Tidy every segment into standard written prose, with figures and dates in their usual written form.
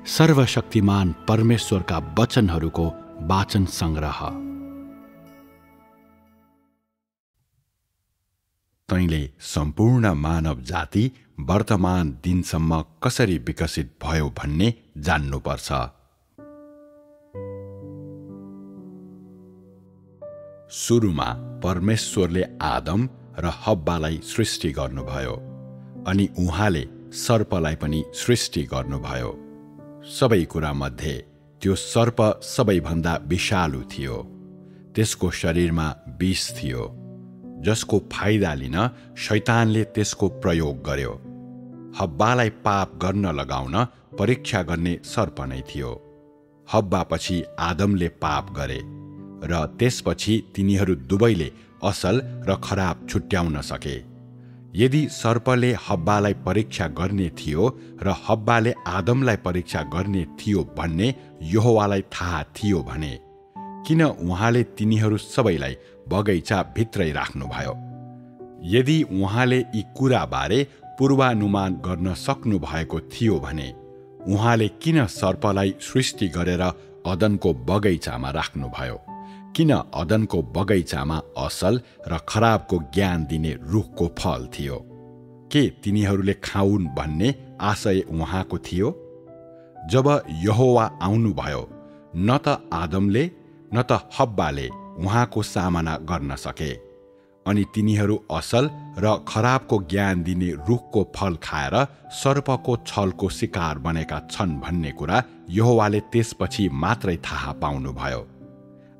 सर्वशक्तिमान परमेश्वरका वचनहरूको वाचन संग्रह। तैँले सम्पूर्ण मानव जाति वर्तमान दिनसम्म कसरी विकसित भयो भन्ने जान्नुपर्छ। सुरुमा परमेश्वरले आदम र हब्बालाई सृष्टि गर्नुभयो अनि उहाँले सर्पलाई पनि सृष्टि गर्नुभयो। सबै कुरा मध्ये त्यो सर्प सबैभन्दा विषालु थियो। त्यसको शरीरमा विष थियो, जसको फाइदा लिन शैतानले त्यसको प्रयोग गर्यो। हब्बालाई पाप गर्न लगाउन परीक्षा गर्ने सर्प नै थियो। हब्बापछि आदमले पाप गरे र त्यसपछि तिनीहरू दुवैले असल र खराब छुट्याउन सके। यदि सर्पले हब्बालाई परीक्षा गर्ने थियो र हब्बाले आदमलाई परीक्षा गर्ने थियो भन्ने यहोवालाई थाहा थियो भने किन उहाँले तिनीहरू सबैलाई बगैँचा भित्रै राख्नुभयो? यदि उहाँले यी कुराबारे पूर्वानुमान गर्न सक्नु भएको थियो भने उहाँले किन सर्पलाई सृष्टि गरेर अदनको बगैँचामा राख्नुभयो? किन अदनको बगैँचामा असल र खराबको ज्ञान दिने रुखको फल थियो? के तिनीहरूले खाउन् भन्ने आशय उहाँको थियो? जब यहोवा आउनुभयो, न त आदमले न त हब्बाले उहाँको सामना गर्न सके, अनि तिनीहरू असल र खराबको ज्ञान दिने रुखको फल खाएर सर्पको छलको शिकार बनेका छन् भन्ने कुरा यहोवाले त्यसपछि मात्रै थाहा पाउनुभयो।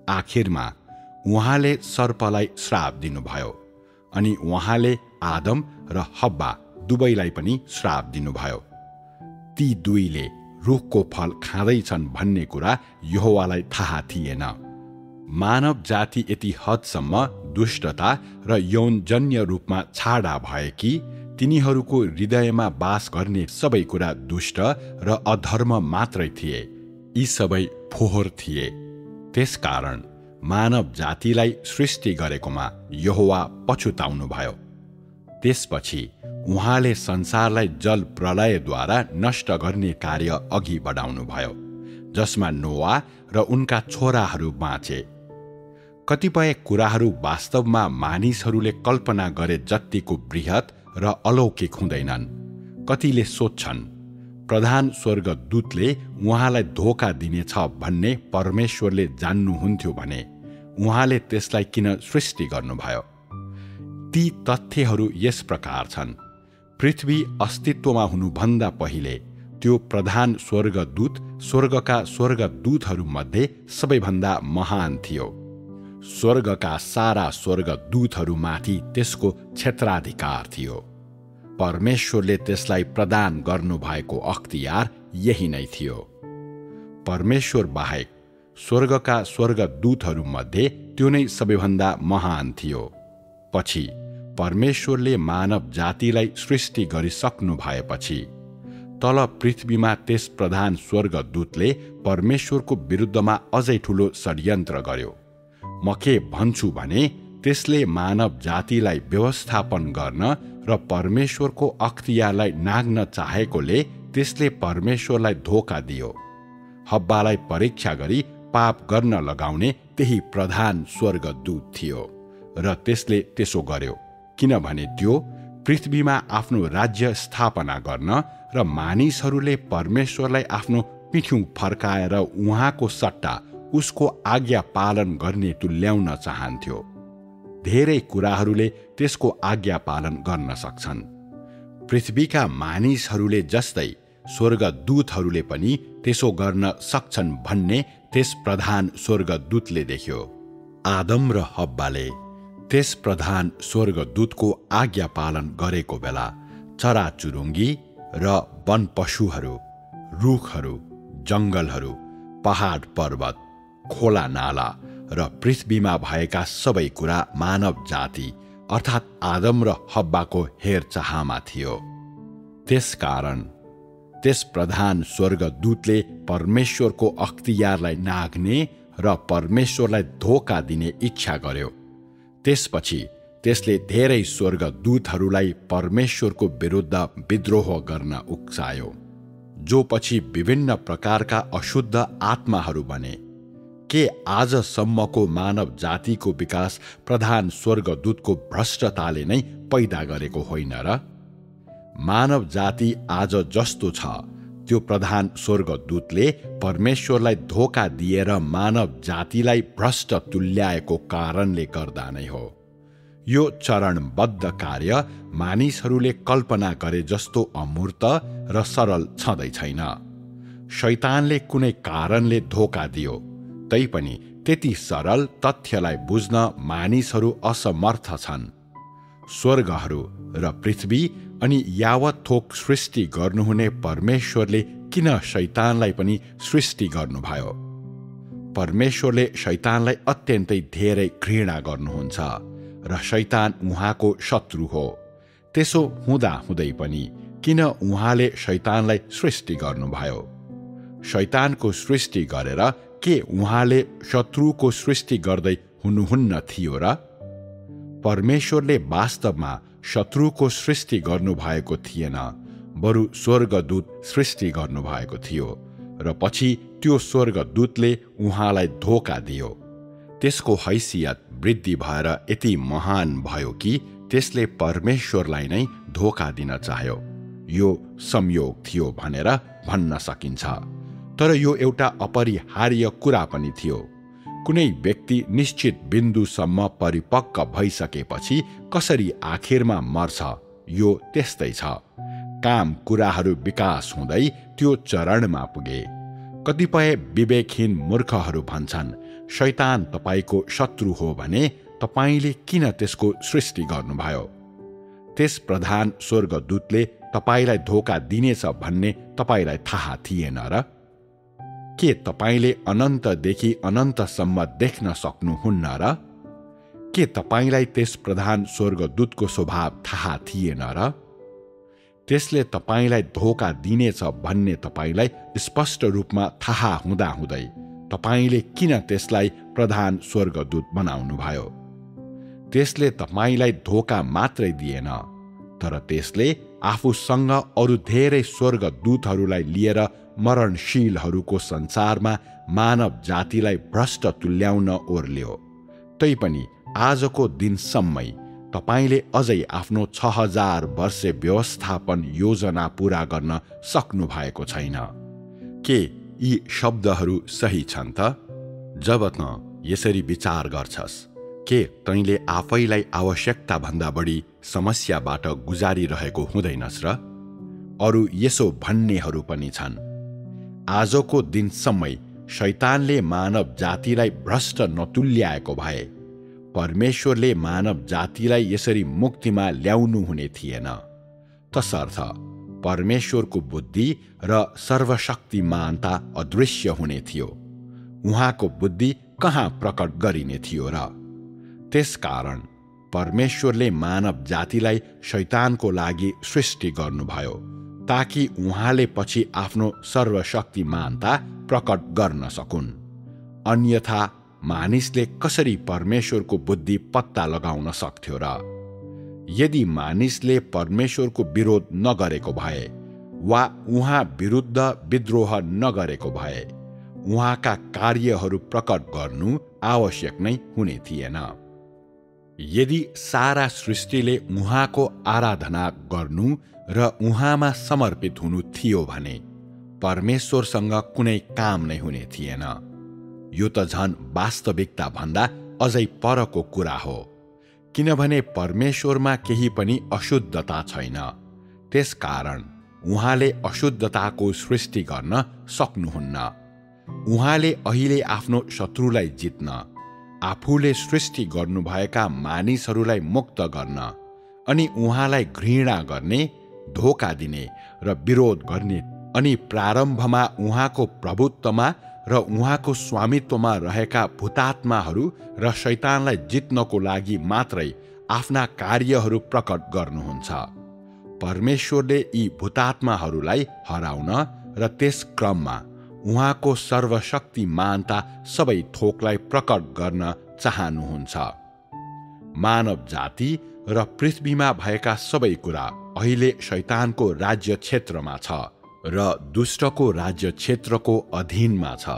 आखिरमा उहाँले सर्पलाई श्राप दिनुभयो अनि उहाँले आदम र हब्बा दुवैलाई पनि श्राप दिनुभयो। ती दुईले रुखको फल खाँदैछन् भन्ने कुरा यहोवालाई थाहा थिएन। मानव जाति यति हदसम्म दुष्टता र यौनजन्य रूपमा छाडा भए कि तिनीहरूको हृदयमा बास गर्ने सबै कुरा दुष्ट र अधर्म मात्रै थिए। यी सबै फोहोर थिए। त्यसकारण मानव जातिलाई सृष्टि गरेकोमा यहोवा पछुताउनुभयो। त्यसपछि उहाँले संसारलाई जल प्रलयद्वारा नष्ट गर्ने कार्य अघि बढाउनुभयो, जसमा नोआ र उनका छोराहरू बाँचे। कतिपय कुराहरू वास्तवमा मानिसहरूले कल्पना गरे जत्तिको बृहत र अलौकिक हुँदैनन्। कतिले सोध्छन् प्रधान स्वर्गदूतले उहाँलाई धोका दिनेछ भन्ने परमेश्वरले जान्नुहुन्थ्यो भने उहाँले त्यसलाई किन सृष्टि गर्नुभयो? ती तथ्यहरू यस प्रकार छन्। पृथ्वी अस्तित्वमा हुनुभन्दा पहिले त्यो प्रधान स्वर्गदूत स्वर्गका स्वर्गदूतहरूमध्ये सबैभन्दा महान थियो। स्वर्गका सारा स्वर्गदूतहरूमाथि त्यसको क्षेत्राधिकार थियो। परमेश्वरले त्यसलाई प्रदान गर्नुभएको अख्तियार यही नै थियो। परमेश्वर बाहेक स्वर्गका स्वर्गदूतहरूमध्ये त्यो नै सबैभन्दा महान थियो। पछि परमेश्वरले मानव जातिलाई सृष्टि गरिसक्नु भएपछि तल पृथ्वीमा त्यस प्रधान स्वर्गदूतले परमेश्वरको विरुद्धमा अझै ठूलो षड्यन्त्र गर्यो। म के भन्छु भने त्यसले मानव जातिलाई व्यवस्थापन गर्न र परमेश्वरको अख्तियारलाई नाग्न चाहेकोले त्यसले परमेश्वरलाई धोका दियो। हब्बालाई परीक्षा गरी पाप गर्न लगाउने त्यही प्रधान स्वर्गदूत थियो र त्यसले त्यसो गर्यो किनभने त्यो पृथ्वीमा आफ्नो राज्य स्थापना गर्न र मानिसहरूले परमेश्वरलाई आफ्नो पिठ्यौँ फर्काएर उहाँको सट्टा उसको आज्ञा पालन गर्ने तुल्याउन चाहन्थ्यो। धेरै कुराहरूले त्यसको आज्ञा पालन गर्न सक्छन्। पृथ्वीका मानिसहरूले जस्तै स्वर्गदूतहरूले पनि त्यसो गर्न सक्छन् भन्ने त्यस प्रधान स्वर्गदूतले देख्यो। आदम र हब्बाले त्यस प्रधान स्वर्गदूतको आज्ञा पालन गरेको बेला चराचुरुङ्गी र वन पशुहरू, रुखहरू, जङ्गलहरू, पहाड पर्वत, खोला नाला र पृथ्वीमा भएका सबै कुरा मानव जाति अर्थात् आदम र हब्बाको हेरचाहमा थियो। त्यसकारण त्यस प्रधान स्वर्गदूतले परमेश्वरको अख्तियारलाई नाग्ने र परमेश्वरलाई धोका दिने इच्छा गर्यो। त्यसपछि त्यसले धेरै स्वर्गदूतहरूलाई परमेश्वरको विरुद्ध विद्रोह गर्न उक्सायो। जो पछि विभिन्न प्रकारका अशुद्ध आत्माहरू बने। के आजसम्मको मानव जातिको विकास प्रधान स्वर्गदूतको भ्रष्टताले नै पैदा गरेको होइन र? मानव जाति आज जस्तो छ त्यो प्रधान स्वर्गदूतले परमेश्वरलाई धोका दिएर मानव जातिलाई भ्रष्ट तुल्याएको कारणले गर्दा नै हो। यो चरणबद्ध कार्य मानिसहरूले कल्पना गरे जस्तो अमूर्त र सरल छँदै छैन। शैतानले कुनै कारणले धोका दियो, तैपनि त्यति सरल तथ्यलाई बुझ्न मानिसहरू असमर्थ छन्। स्वर्गहरू र पृथ्वी अनि यावत थोक सृष्टि गर्नुहुने परमेश्वरले किन शैतानलाई पनि सृष्टि गर्नुभयो? परमेश्वरले शैतानलाई अत्यन्तै धेरै घृणा गर्नुहुन्छ र शैतान उहाँको शत्रु हो। त्यसो हुँदाहुँदै पनि किन उहाँले शैतानलाई सृष्टि गर्नुभयो? शैतानको सृष्टि गरेर के उहाँले शत्रुको सृष्टि गर्दै हुनुहुन्न थियो र? परमेश्वरले वास्तवमा शत्रुको सृष्टि गर्नुभएको थिएन, बरु स्वर्गदूत सृष्टि गर्नुभएको थियो र पछि त्यो स्वर्गदूतले उहाँलाई धोका दियो। त्यसको हैसियत वृद्धि भएर यति महान भयो कि त्यसले परमेश्वरलाई नै धोका दिन चाह्यो। यो संयोग थियो भनेर भन्न सकिन्छ, तर यो एउटा अपरिहार्य कुरा पनि थियो। कुनै व्यक्ति निश्चित बिन्दुसम्म परिपक्व भइसकेपछि कसरी आखिरमा मर्छ, यो त्यस्तै छ। काम कुराहरू विकास हुँदै त्यो चरणमा पुगे। कतिपय विवेकहीन मूर्खहरू भन्छन्, शैतान तपाईको शत्रु हो भने तपाईले किन त्यसको सृष्टि गर्नुभयो? त्यस प्रधान स्वर्गदूतले तपाईलाई धोका दिनेछ भन्ने तपाईलाई थाहा थिएन र? के तपाईले अनन्तदेखि अनन्तसम्म देख्न सक्नुहुन्न र? के तपाईलाई त्यस प्रधान स्वर्गदूतको स्वभाव थाहा थिएन र? त्यसले तपाईलाई धोका दिनेछ भन्ने तपाईलाई स्पष्ट रूपमा थाहा हुँदाहुँदै तपाईले किन त्यसलाई प्रधान स्वर्गदूत बनाउनुभयो? त्यसले तपाईलाई धोका मात्रै दिएन, तर त्यसले आफूसँग अरू धेरै स्वर्गदूतहरूलाई लिएर मरणशीलहरूको संसारमा मानव जातिलाई भ्रष्ट तुल्याउन ओर्ल्यो। तैपनि आजको दिनसम्मै तपाईले अझै आफ्नो 6000 वर्षे व्यवस्थापन योजना पूरा गर्न सक्नु भएको छैन। के यी शब्दहरू सही छन् त? जब त यसरी विचार गर्छस्, के तैँले आफैलाई आवश्यकता भन्दा बढी समस्याबाट गुजारिरहेको हुँदैनस् र? अरू यसो भन्नेहरू पनि छन्, आजको दिनसम्मै शैतानले मानव जातिलाई भ्रष्ट नतुल्याएको भए परमेश्वरले मानव जातिलाई यसरी मुक्तिमा ल्याउनु हुने थिएन। तसर्थ परमेश्वरको बुद्धि र सर्वशक्तिमानता अदृश्य हुने थियो। उहाँको बुद्धि कहाँ प्रकट गरिने थियो र? त्यसकारण परमेश्वरले मानव जातिलाई शैतानको लागि सृष्टि गर्नुभयो, ताकि उहाँले पछि आफ्नो सर्वशक्तिमानता प्रकट गर्न सकुन्। अन्यथा मानिसले कसरी परमेश्वरको बुद्धि पत्ता लगाउन सक्थ्यो र? यदि मानिसले परमेश्वरको विरोध नगरेको भए वा उहाँ विरुद्ध विद्रोह नगरेको भए उहाँका कार्यहरू प्रकट गर्नु आवश्यक नै हुने थिएन। यदि सारा सृष्टिले उहाँको आराधना गर्नु र उहाँमा समर्पित हुनु थियो भने परमेश्वरसँग कुनै काम नै हुने थिएन। यो त झन् वास्तविकता भन्दा अझै परको कुरा हो, किनभने परमेश्वरमा केही पनि अशुद्धता छैन। त्यसकारण उहाँले अशुद्धताको सृष्टि गर्न सक्नुहुन्न। उहाँले अहिले आफ्नो शत्रुलाई जित्न, आफूले सृष्टि गर्नुभएका मानिसहरूलाई मुक्त गर्न अनि उहाँलाई घृणा गर्ने, धोका दिने र विरोध गर्ने अनि प्रारम्भमा उहाँको प्रभुत्वमा र उहाँको स्वामित्वमा रहेका भूतात्माहरू र शैतानलाई जित्नको लागि मात्रै आफ्ना कार्यहरू प्रकट गर्नुहुन्छ। परमेश्वरले यी भूतात्माहरूलाई हराउन र त्यस क्रममा उहाँको सर्वशक्तिमानता सबै थोकलाई प्रकट गर्न चाहनुहुन्छ। मानव जाति र पृथ्वीमा भएका सबै कुरा अहिले शैतानको राज्य क्षेत्रमा छ र दुष्टको राज्य क्षेत्रको अधीनमा छ।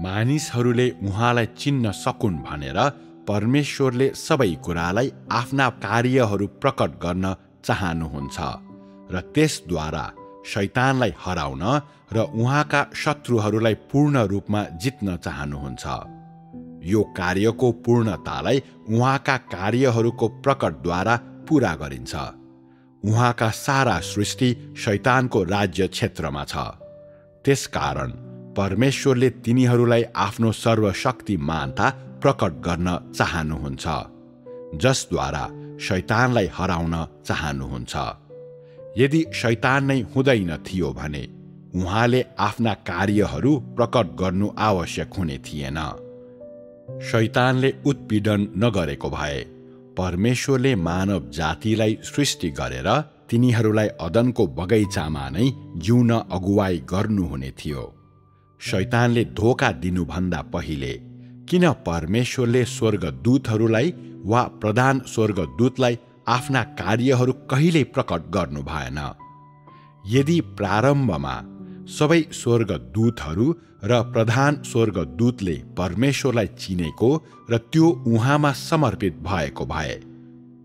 मानिसहरूले उहाँलाई चिन्न सकुन् भनेर परमेश्वरले सबै कुरालाई आफ्ना कार्यहरू प्रकट गर्न चाहनुहुन्छ र त्यसद्वारा शैतानलाई हराउन र उहाँका शत्रुहरूलाई पूर्ण रूपमा जित्न चाहनुहुन्छ। यो कार्यको पूर्णतालाई उहाँका कार्यहरूको प्रकटद्वारा पूरा गरिन्छ। उहाँका सारा सृष्टि शैतानको राज्य क्षेत्रमा छ। त्यसकारण परमेश्वरले तिनीहरूलाई आफ्नो सर्वशक्तिमानता प्रकट गर्न चाहनुहुन्छ, जसद्वारा शैतानलाई हराउन चाहनुहुन्छ। यदि शैतान नै हुँदैन थियो भने उहाँले आफ्ना कार्यहरू प्रकट गर्नु आवश्यक हुने थिएन। शैतानले उत्पीडन नगरेको भए परमेश्वरले मानव जातिलाई सृष्टि गरेर तिनीहरूलाई अदनको बगैँचामा नै जिउन अगुवाई गर्नुहुने थियो। शैतानले धोका दिनुभन्दा पहिले किन परमेश्वरले स्वर्गदूतहरूलाई वा प्रधान स्वर्गदूतलाई आफ्ना कार्यहरू कहिल्यै प्रकट गर्नु भएन? यदि प्रारम्भमा सबै स्वर्गदूतहरू र प्रधान स्वर्गदूतले परमेश्वरलाई चिनेको र त्यो उहाँमा समर्पित भएको भए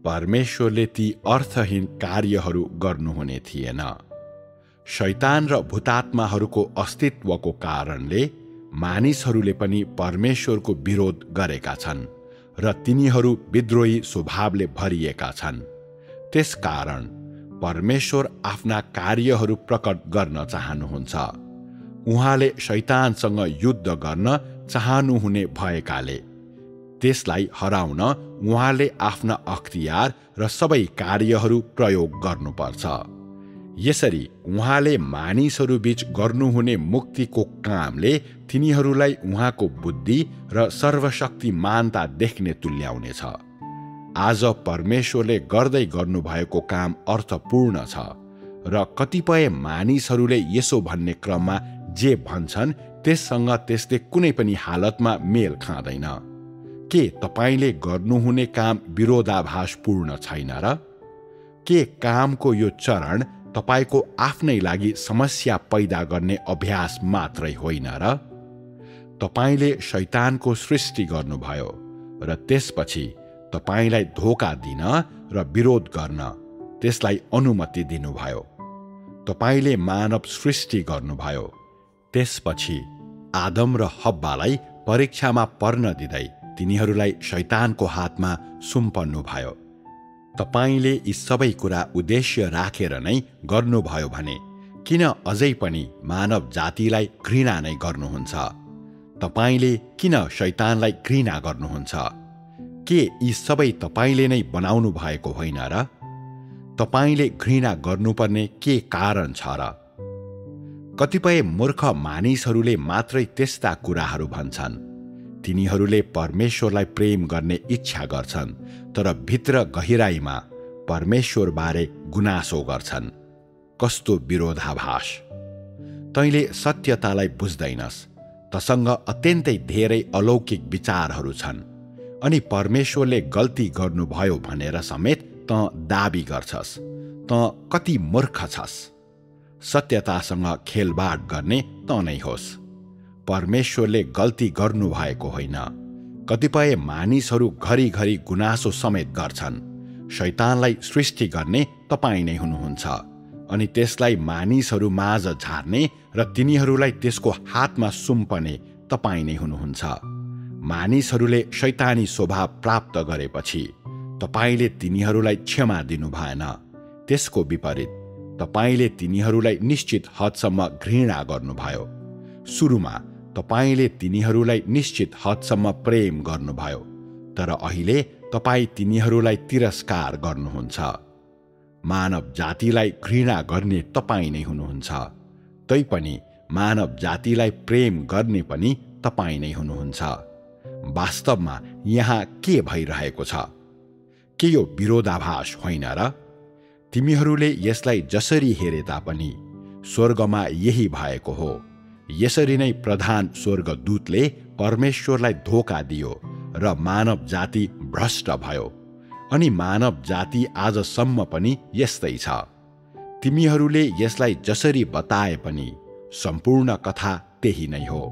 परमेश्वरले ती अर्थहीन कार्यहरू गर्नुहुने थिएन। शैतान र भूतात्माहरूको अस्तित्वको कारणले मानिसहरूले पनि परमेश्वरको विरोध गरेका छन् र तिनीहरू विद्रोही स्वभावले भरिएका छन्। त्यसकारण परमेश्वर आफ्ना कार्यहरू प्रकट गर्न चाहनुहुन्छ। उहाँले शैतानसँग युद्ध गर्न चाहनुहुने भएकाले त्यसलाई हराउन उहाँले आफ्ना अख्तियार र सबै कार्यहरू प्रयोग गर्नुपर्छ। यसरी उहाँले मानिसहरूबीच गर्नुहुने मुक्तिको कामले तिनीहरूलाई उहाँको बुद्धि र सर्वशक्तिमानता देख्ने तुल्याउनेछ। आज परमेश्वरले गर्दै गर्नुभएको काम अर्थपूर्ण छ र कतिपय मानिसहरूले यसो भन्ने क्रममा जे भन्छन् त्यससँग त्यसले कुनै पनि हालतमा मेल खाँदैन। के तपाईले गर्नुहुने काम विरोधाभासपूर्ण छैन र? के कामको यो चरण तपाईको आफ्नै लागि समस्या पैदा गर्ने अभ्यास मात्रै होइन र? तपाईले शैतानको सृष्टि गर्नुभयो र त्यसपछि तपाईलाई धोका दिन र विरोध गर्न त्यसलाई अनुमति दिनुभयो। तपाईले मानव सृष्टि गर्नुभयो, त्यसपछि आदम र हब्बालाई परीक्षामा पर्न दिँदै तिनीहरूलाई शैतानको हातमा सुम्पन्नुभयो। तपाईले यी सबै कुरा उद्देश्य राखेर नै गर्नुभयो भने किन अझै पनि मानव जातिलाई घृणा नै गर्नुहुन्छ? तपाईले किन शैतानलाई घृणा गर्नुहुन्छ? के यी सबै तपाईले नै बनाउनु भएको होइन र? तपाईले घृणा गर्नुपर्ने के कारण छ र? कतिपय मूर्ख मानिसहरूले मात्रै त्यस्ता कुराहरू भन्छन्। तिनीहरूले परमेश्वरलाई प्रेम गर्ने इच्छा गर्छन् तर भित्र गहिराईमा परमेश्वरबारे गुनासो गर्छन्। कस्तो विरोधाभास! तैँले सत्यतालाई बुझ्दैनस्। तसँग अत्यन्तै धेरै अलौकिक विचारहरू छन् अनि परमेश्वरले गल्ती गर्नुभयो भनेर समेत त दाबी गर्छस्। त कति मूर्ख छस्! सत्यतासँग खेलबाड गर्ने त नै होस्। परमेश्वरले गल्ती गर्नुभएको होइन। कतिपय मानिसहरू घरिघरि गुनासो समेत गर्छन्। शैतानलाई सृष्टि गर्ने तपाईँ नै हुनुहुन्छ अनि त्यसलाई मानिसहरू माझ झार्ने र तिनीहरूलाई त्यसको हातमा सुम्पने तपाईँ नै हुनुहुन्छ। मानिसहरूले शैतानी स्वभाव प्राप्त गरेपछि तपाईले तिनीहरूलाई क्षमा दिनु भएन। त्यसको विपरीत तपाईले तिनीहरूलाई निश्चित हदसम्म घृणा गर्नुभयो। सुरुमा तपाईले तिनीहरूलाई निश्चित हदसम्म प्रेम गर्नुभयो, तर अहिले तपाईँ तिनीहरूलाई तिरस्कार गर्नुहुन्छ। मानव जातिलाई घृणा गर्ने तपाईँ नै हुनुहुन्छ, तैपनि मानव जातिलाई प्रेम गर्ने पनि तपाईँ नै हुनुहुन्छ। वास्तवमा यहाँ के भइरहेको छ? के यो विरोधाभास होइन र? तिमीहरूले यसलाई जसरी हेरे तापनि स्वर्गमा यही भएको हो। यसरी नै प्रधान स्वर्गदूतले परमेश्वरलाई धोका दियो र मानव जाति भ्रष्ट भयो अनि मानव जाति आजसम्म पनि यस्तै छ। तिमीहरूले यसलाई जसरी बताए पनि सम्पूर्ण कथा त्यही नै हो।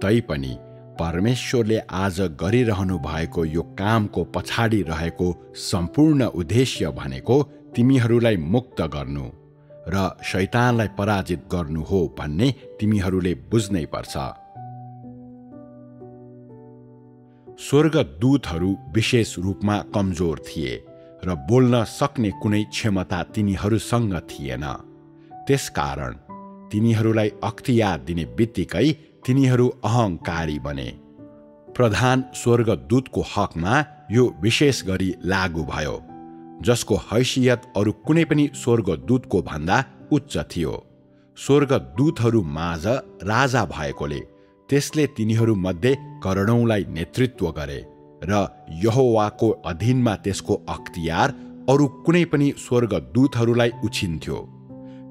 तैपनि परमेश्वरले आज गरिरहनु भएको यो कामको पछाडि रहेको सम्पूर्ण उद्देश्य भनेको तिमीहरूलाई मुक्त गर्नु र शैतानलाई पराजित गर्नु हो भन्ने तिमीहरूले बुझ्नै पर्छ। स्वर्गदूतहरू विशेष रूपमा कमजोर थिए र बोल्न सक्ने कुनै क्षमता तिनीहरूसँग थिएन। त्यसकारण तिनीहरूलाई अख्तियार दिने बित्तिकै तिनीहरू अहङ्कारी बने। प्रधान स्वर्गदूतको हकमा यो विशेष गरी लागू भयो, जसको हैसियत अरू कुनै पनि स्वर्गदूतको भन्दा उच्च थियो। स्वर्गदूतहरू माझ राजा भएकोले त्यसले तिनीहरूमध्ये करोडौँलाई नेतृत्व गरे र यहोवाको अधीनमा त्यसको अख्तियार अरू कुनै पनि स्वर्गदूतहरूलाई उछिन्थ्यो।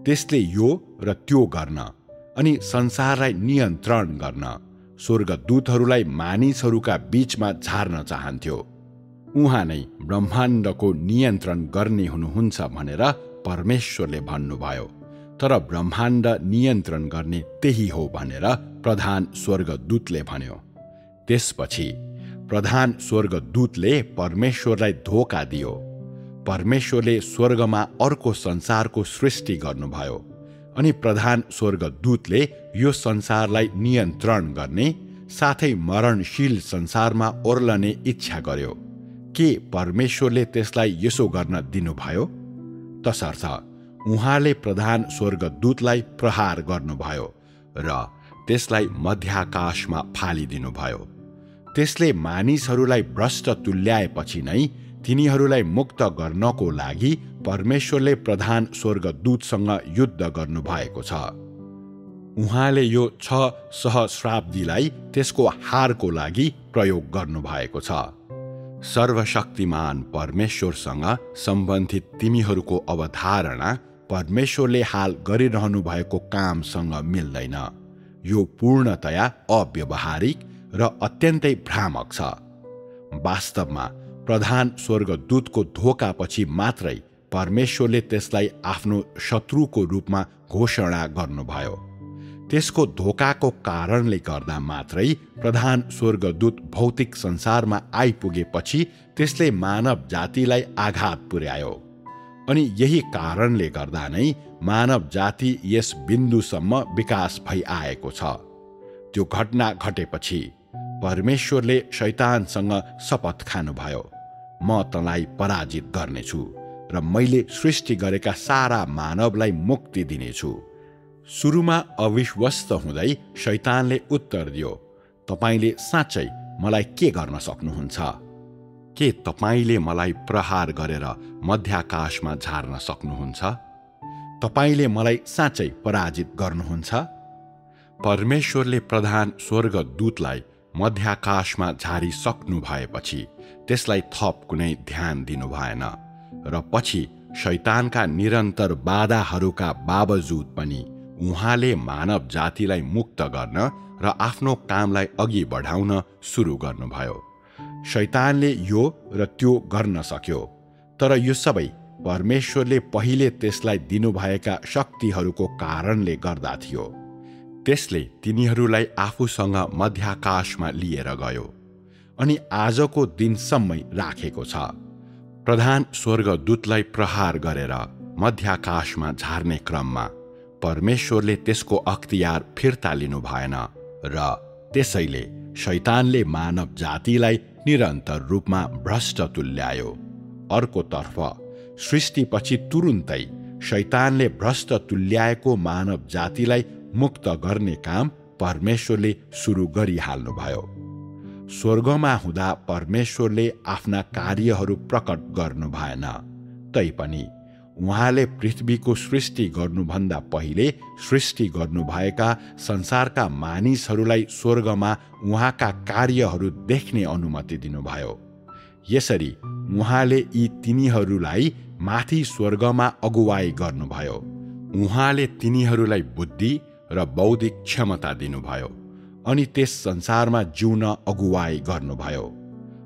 त्यसले यो र त्यो गर्न अनि संसारलाई नियन्त्रण गर्न स्वर्गदूतहरूलाई मानिसहरूका बीचमा झार्न चाहन्थ्यो। उहाँ नै ब्रह्माण्डको नियन्त्रण गर्ने हुनुहुन्छ भनेर परमेश्वरले भन्नुभयो, तर ब्रह्माण्ड नियन्त्रण गर्ने त्यही हो भनेर प्रधान स्वर्गदूतले भन्यो। त्यसपछि प्रधान स्वर्गदूतले परमेश्वरलाई धोका दियो। परमेश्वरले स्वर्गमा अर्को संसारको सृष्टि गर्नुभयो अनि प्रधान स्वर्गदूतले यो संसारलाई नियन्त्रण गर्ने साथै मरणशील संसारमा ओर्लने इच्छा गर्यो। के परमेश्वरले त्यसलाई यसो गर्न दिनुभयो? तसर्थ उहाँले प्रधान स्वर्गदूतलाई प्रहार गर्नुभयो र त्यसलाई मध्याकाशमा फालिदिनुभयो। त्यसले मानिसहरूलाई भ्रष्ट तुल्याएपछि नै तिनीहरूलाई मुक्त गर्नको लागि परमेश्वरले प्रधान स्वर्गदूतसँग युद्ध गर्नुभएको छ। उहाँले यो 6 सहस्राब्दीलाई त्यसको हारको लागि प्रयोग गर्नुभएको छ। सर्वशक्तिमान परमेश्वरसँग सम्बन्धित तिमीहरूको अवधारणा परमेश्वरले हाल गरिरहनु भएको कामसँग मिल्दैन। यो पूर्णतया अव्यावहारिक र अत्यन्तै भ्रामक छ। वास्तवमा प्रधान स्वर्गदूतको धोकापछि मात्रै परमेश्वरले त्यसलाई आफ्नो शत्रुको रूपमा घोषणा गर्नुभयो। त्यसको धोकाको कारणले गर्दा मात्रै प्रधान स्वर्गदूत भौतिक संसारमा आइपुगेपछि त्यसले मानव जातिलाई आघात पुर्यायो अनि यही कारणले गर्दा नै मानव जाति यस बिन्दुसम्म विकास भई आएको छ। त्यो घटना घटेपछि परमेश्वरले शैतानसँग शपथ खानुभयो, म तँलाई पराजित गर्नेछु र मैले सृष्टि गरेका सारा मानवलाई मुक्ति दिनेछु। सुरुमा अविश्वस्त हुँदै शैतानले उत्तर दियो, तपाईले साँच्चै मलाई के गर्न सक्नुहुन्छ? के तपाईले मलाई प्रहार गरेर मध्याकाशमा झार्न सक्नुहुन्छ? तपाईले मलाई साँच्चै पराजित गर्नुहुन्छ? परमेश्वरले प्रधान स्वर्गदूतलाई मध्याकाशमा झारिसक्नु भएपछि त्यसलाई थप कुनै ध्यान दिनु भएन र पछि शैतानका निरन्तर बाधाहरूका बावजुद पनि उहाँले मानव जातिलाई मुक्त गर्न र आफ्नो कामलाई अघि बढाउन सुरु गर्नुभयो। शैतानले यो र त्यो गर्न सक्यो, तर यो सबै परमेश्वरले पहिले त्यसलाई दिनुभएका शक्तिहरूको कारणले गर्दा थियो। त्यसले तिनीहरूलाई आफूसँग मध्याकाशमा लिएर गयो अनि आजको दिनसम्मै राखेको छ। प्रधान स्वर्गदूतलाई प्रहार गरेर मध्याकाशमा झार्ने क्रममा परमेश्वरले त्यसको अख्तियार फिर्ता लिनु भएन र त्यसैले शैतानले मानव जातिलाई निरन्तर रूपमा भ्रष्ट तुल्यायो। अर्कोतर्फ सृष्टिपछि तुरुन्तै शैतानले भ्रष्ट तुल्याएको मानव जातिलाई मुक्त गर्ने काम परमेश्वरले सुरु गरिहाल्नुभयो। स्वर्गमा हुँदा परमेश्वरले आफ्ना कार्यहरू प्रकट गर्नु भएन, तैपनि उहाँले पृथ्वीको सृष्टि गर्नुभन्दा पहिले सृष्टि गर्नुभएका संसारका मानिसहरूलाई स्वर्गमा उहाँका कार्यहरू देख्ने अनुमति दिनुभयो। यसरी उहाँले यी तिनीहरूलाई माथि स्वर्गमा अगुवाई गर्नुभयो। उहाँले तिनीहरूलाई बुद्धि र बौद्धिक क्षमता दिनुभयो अनि त्यस संसारमा जिउन अगुवाई गर्नुभयो।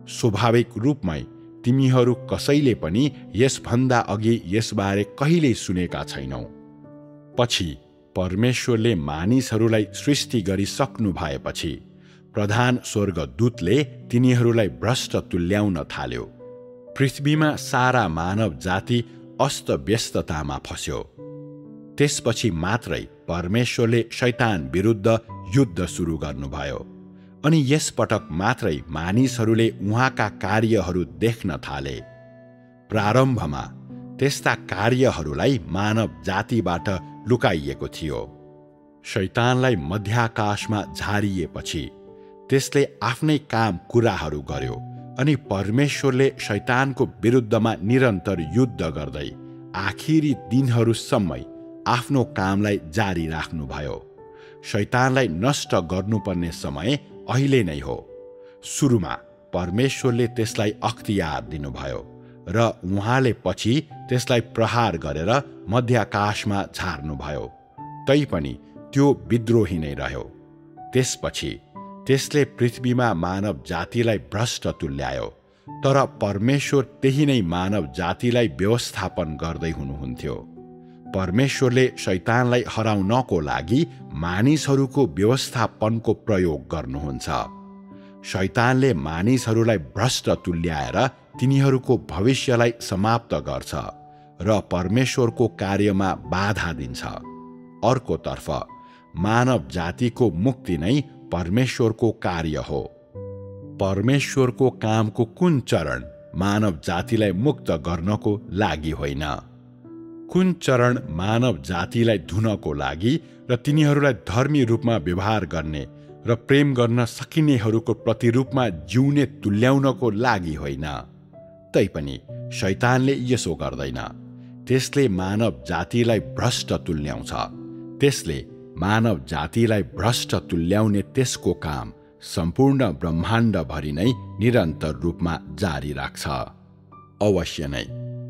स्वाभाविक रूपमै तिमीहरू कसैले पनि यसभन्दा अघि यसबारे कहिल्यै सुनेका छैनौ। पछि परमेश्वरले मानिसहरूलाई सृष्टि गरिसक्नु भएपछि प्रधान स्वर्गदूतले तिनीहरूलाई भ्रष्ट तुल्याउन थाल्यो। पृथ्वीमा सारा मानव जाति अस्तव्यस्ततामा फस्यो। त्यसपछि मात्रै परमेश्वरले शैतान विरुद्ध युद्ध सुरु गर्नुभयो अनि यसपटक मात्रै मानिसहरूले उहाँका कार्यहरू देख्न थाले। प्रारम्भमा त्यस्ता कार्यहरूलाई मानव जातिबाट लुकाइएको थियो। शैतानलाई मध्याकाशमा झारिएपछि त्यसले आफ्नै काम कुराहरू गर्यो अनि परमेश्वरले शैतानको विरुद्धमा निरन्तर युद्ध गर्दै आखिरी दिनहरूसम्म आफ्नो कामलाई जारी राख्नुभयो। शैतानलाई नष्ट गर्नुपर्ने समय अहिले नै हो। सुरुमा परमेश्वरले त्यसलाई अख्तियार दिनुभयो र उहाँले पछि त्यसलाई प्रहार गरेर मध्याकाशमा झार्नुभयो। तैपनि त्यो विद्रोही नै रह्यो। त्यसपछि त्यसले पृथ्वीमा मानव जातिलाई भ्रष्ट तुल्यायो, तर परमेश्वर त्यही नै मानव जातिलाई व्यवस्थापन गर्दै हुनुहुन्थ्यो। परमेश्वरले शैतानलाई हराउनको लागि मानिसहरूको व्यवस्थापनको प्रयोग गर्नुहुन्छ। शैतानले मानिसहरूलाई भ्रष्ट तुल्याएर तिनीहरूको भविष्यलाई समाप्त गर्छ र परमेश्वरको कार्यमा बाधा दिन्छ। अर्कोतर्फ मानव जातिको मुक्ति नै परमेश्वरको कार्य हो। परमेश्वरको कामको कुन चरण मानव जातिलाई मुक्त गर्नको लागि होइन। कुन चरण मानव जातिलाई धुनको लागि र तिनीहरूलाई धर्मी रूपमा व्यवहार गर्ने र प्रेम गर्न सकिनेहरूको प्रतिरूपमा जिउने तुल्याउनको लागि होइन। तैपनि शैतानले यसो गर्दैन। त्यसले मानव जातिलाई भ्रष्ट तुल्याउँछ। त्यसले मानव जातिलाई भ्रष्ट तुल्याउने त्यसको काम सम्पूर्ण ब्रह्माण्डभरि नै निरन्तर रूपमा जारी राख्छ। अवश्य नै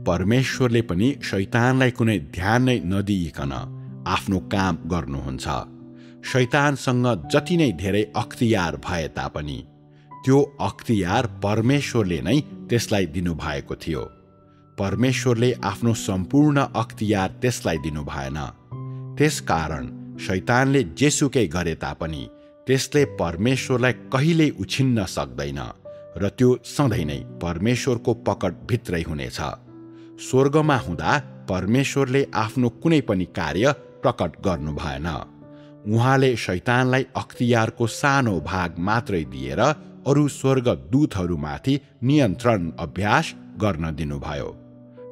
परमेश्वरले पनि शैतानलाई कुनै ध्यान नै नदिइकन आफ्नो काम गर्नुहुन्छ। शैतानसँग जति नै धेरै अख्तियार भए तापनि त्यो अख्तियार परमेश्वरले नै त्यसलाई दिनुभएको थियो। परमेश्वरले आफ्नो सम्पूर्ण अख्तियार त्यसलाई दिनु भएन। त्यसकारण शैतानले जेसुकै गरे तापनि त्यसले परमेश्वरलाई कहिल्यै उछिन्न सक्दैन र त्यो सधैँ नै परमेश्वरको पकड भित्रै हुनेछ। स्वर्गमा हुँदा परमेश्वरले आफ्नो कुनै पनि कार्य प्रकट गर्नु भएन। उहाँले शैतानलाई अख्तियारको सानो भाग मात्रै दिएर अरू स्वर्गदूतहरूमाथि नियन्त्रण अभ्यास गर्न दिनुभयो।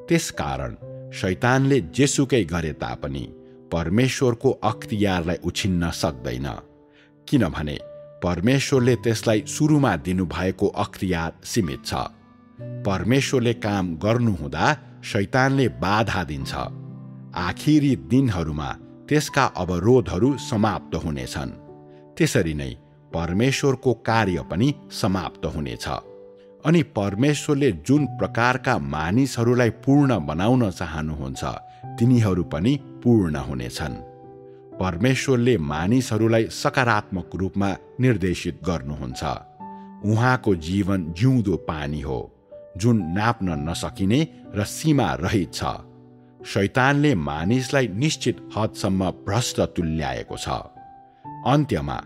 त्यसकारण शैतानले जेसुकै गरे तापनि परमेश्वरको अख्तियारलाई उछिन्न सक्दैन, किनभने परमेश्वरले त्यसलाई सुरुमा दिनुभएको अख्तियार सीमित छ। परमेश्वरले काम गर्नुहुँदा शैतानले बाधा दिन्छ। आखिरी दिनहरूमा त्यसका अवरोधहरू समाप्त हुनेछन्। त्यसरी नै परमेश्वरको कार्य पनि समाप्त हुनेछ अनि परमेश्वरले जुन प्रकारका मानिसहरूलाई पूर्ण बनाउन चाहनुहुन्छ तिनीहरू पनि पूर्ण हुनेछन्। परमेश्वरले मानिसहरूलाई सकारात्मक रूपमा निर्देशित गर्नुहुन्छ। उहाँको जीवन जिउँदो पानी हो जुन नाप्न नसकिने र सीमा रहित छ। शैतानले मानिसलाई निश्चित हदसम्म भ्रष्ट तुल्याएको छ। अन्त्यमा